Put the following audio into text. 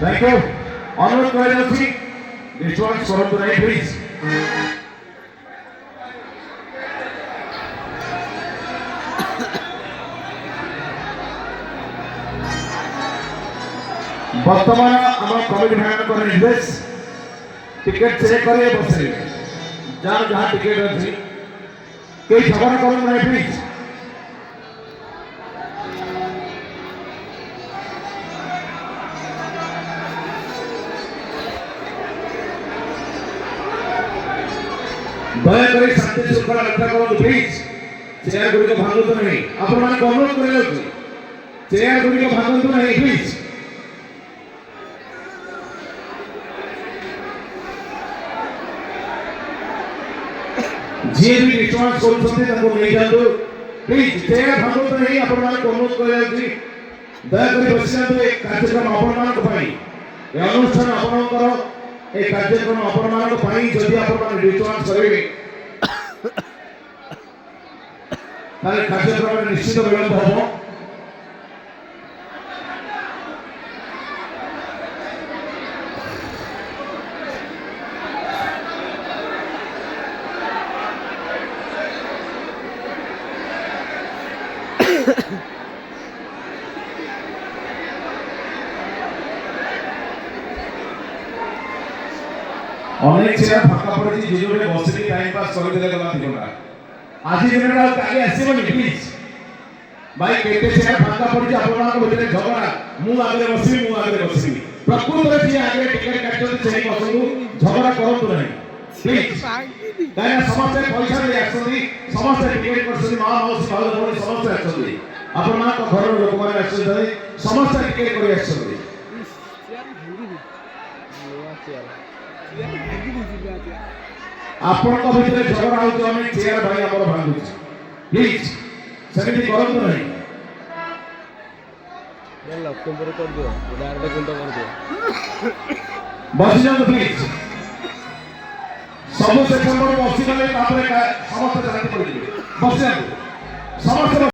Thank you अनुरोध कराଯାଉଛି disturb କରନ୍ତୁ ନାହିଁ ପ୍ଲିଜ। वर्तमान आम कमिटी भाई निर्देश टिकेट चेक करिए बसे जार जहाँ टिकेट अच्छी कई झगड़ा करूँ नहीं प्लीज। दयाकोरी शांति श्रृंखला रक्षा करूँ प्लीज। चेयर गुड़िक भांगतु नहीं आपण माने अनुरोध कर चेयर गुड़िक भांगतु नहीं प्लीज। जी भी डिस्टर्ब करूँ प्लीज चेयर भांगतु नहीं आपण माने अनुरोध कर दयाकोरी बस कार्यक्रम आपण अनुष्ठान आपण ए कार्यक्रम आपण मानक पाई जदि आपण माने डिस्टर्ब करेबे ताले कार्यक्रम निश्चित विलंब होबो। अनेक चेयर फाका पड़ी जिजोरे बसिक टाइम पास कर देले गला दिगला आज दिनरा काली आसीबनी प्लीज भाई केते चेयर फाका पड़ी आपण को भीतर झगड़ा मु आगे बसबी प्रकृत रे आगे टिकट काटते से बसू झगड़ा करंतु नहीं प्लीज काया समस्त पैसा दे आछनी समस्त टिकट करछनी मां मौसी भाऊ भौणी समस्त आछनी आपण मा को घर लोक माने आछनी समस्त टिकट करी आछनी आपण को भीतर झगड़ा होतो हम चेयर भाई हमर भांगु प्लीज सेमिति करंतु नहीं ये लक्ष्य पर कर दियो डायरेक्ट गुंडा कर दियो बस जाओ प्लीज सब सेक्शन पर बसी गले तापरे समस्त जानते पड़ बस जाओ समस्त